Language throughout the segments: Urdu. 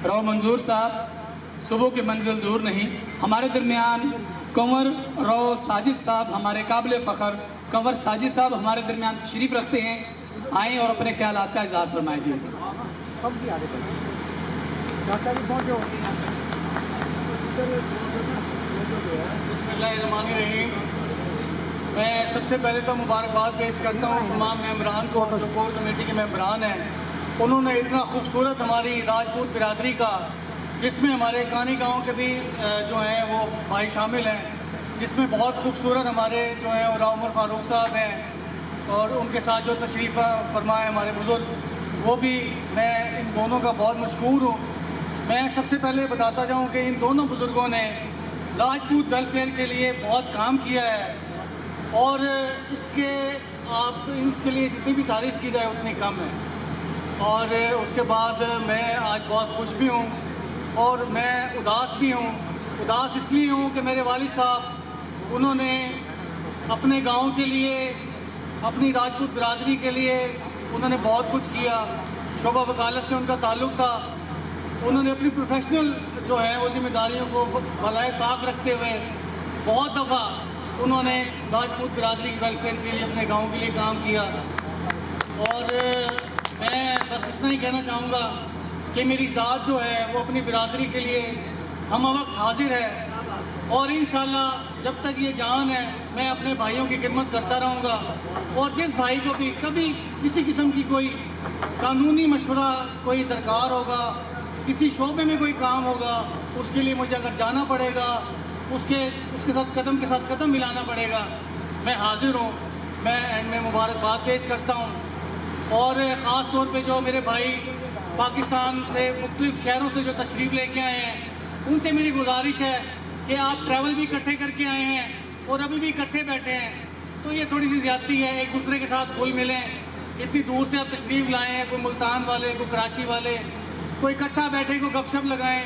رو منظور صاحب صبح کی منزل دور نہیں. ہمارے درمیان کنور رو ساجد صاحب ہمارے قابل فخر کنور ساجد صاحب ہمارے درمیان تشریف رکھتے ہیں. آئیں اور اپنے خیالات کا اظہار فرمائیں. جی بسم اللہ الرحمن الرحیم. میں سب سے پہلے تو مبارکباد پیش کرتا ہوں تمام ممبران کو جو کور کمیٹی کے ممبران ہیں. انہوں نے اتنا خوبصورت ہماری راجپوت برادری کا، جس میں ہمارے کانی گاؤں کے بھی جو ہیں وہ بھائی شامل ہیں، جس میں بہت خوبصورت ہمارے جو ہیں عمر فاروق صاحب ہیں، اور ان کے ساتھ جو تشریف فرمائے ہمارے بزرگ، وہ بھی میں ان دونوں کا بہت مشکور ہوں. میں سب سے پہلے بتاتا جاؤں کہ ان دونوں بزرگوں نے راجپوت ویلفیئر کے لیے بہت کام کیا ہے، اور اس کے لیے جتنی بھی تعریف کی جائے اتنی کم ہے. اور اس کے بعد میں آج بہت خوش بھی ہوں اور میں اداس بھی ہوں. اداس اس لیے ہوں کہ میرے والد صاحب انہوں نے اپنے گاؤں کے لیے، اپنی راجپوت برادری کے لیے انہوں نے بہت کچھ کیا. شعبہ وکالت سے ان کا تعلق تھا. انہوں نے اپنی پروفیشنل جو ہے وہ ذمہ داریوں کو بالائے طاق رکھتے ہوئے بہت دفعہ انہوں نے راجپوت برادری کی ویلفیئر کے لیے اپنے گاؤں کے لیے کام کیا. اور میں بس اتنا ہی کہنا چاہوں گا کہ میری ذات جو ہے وہ اپنی برادری کے لیے ہم وقت حاضر ہے، اور انشاءاللہ جب تک یہ جان ہے میں اپنے بھائیوں کی خدمت کرتا رہوں گا. اور جس بھائی کو بھی کبھی کسی قسم کی کوئی قانونی مشورہ کوئی درکار ہوگا، کسی شعبے میں کوئی کام ہوگا، اس کے لیے مجھے اگر جانا پڑے گا، اس کے ساتھ قدم ملانا پڑے گا، میں حاضر ہوں. میں اینڈ میں مبارکباد پیش کرتا ہوں. اور خاص طور پہ جو میرے بھائی پاکستان سے مختلف شہروں سے جو تشریف لے کے آئے ہیں، ان سے میری گزارش ہے کہ آپ ٹریول بھی اکٹھے کر کے آئے ہیں اور ابھی بھی اکٹھے بیٹھے ہیں، تو یہ تھوڑی سی زیادتی ہے. ایک دوسرے کے ساتھ گھل ملیں. اتنی دور سے آپ تشریف لائے ہیں، کوئی ملتان والے، کوئی کراچی والے، کوئی اکٹھا بیٹھے، کوئی گپ شپ لگائیں.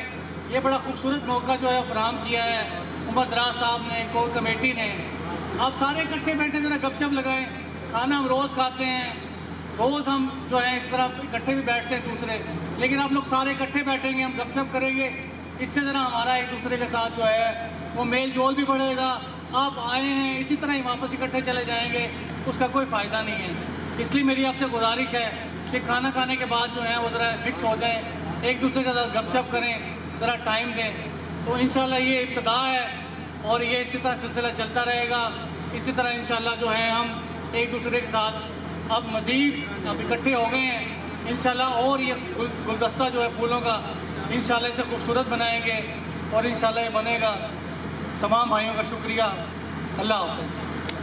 یہ بڑا خوبصورت موقع جو ہے فراہم کیا ہے عمر دراز صاحب نے، کور کمیٹی نے. آپ سارے اکٹھے بیٹھے ذرا گپ شپ لگائیں. کھانا ہم روز کھاتے ہیں، روز ہم جو ہے اس طرح اکٹھے بھی بیٹھتے ہیں دوسرے، لیکن آپ لوگ سارے اکٹھے بیٹھیں گے، ہم گپ شپ کریں گے. اس سے ذرا ہمارا ایک دوسرے کے ساتھ جو ہے وہ میل جول بھی بڑھے گا. آپ آئے ہیں اسی طرح ہی واپس اکٹھے چلے جائیں گے، اس کا کوئی فائدہ نہیں ہے. اس لیے میری آپ سے گزارش ہے کہ کھانا کھانے کے بعد جو ہے وہ ذرا مکس ہو جائیں، ایک دوسرے کے ساتھ گپ شپ کریں، ذرا ٹائم دیں. تو انشاءاللہ یہ ابتدا ہے اور یہ اسی طرح سلسلہ چلتا رہے گا. اسی طرح انشاءاللہ جو ہے ہم ایک دوسرے کے ساتھ اب مزید اب اکٹھے ہو گئے ہیں انشاءاللہ، اور یہ گلدستہ جو ہے پھولوں کا انشاءاللہ اسے خوبصورت بنائیں گے اور انشاءاللہ یہ بنے گا. تمام بھائیوں کا شکریہ. اللہ حافظ.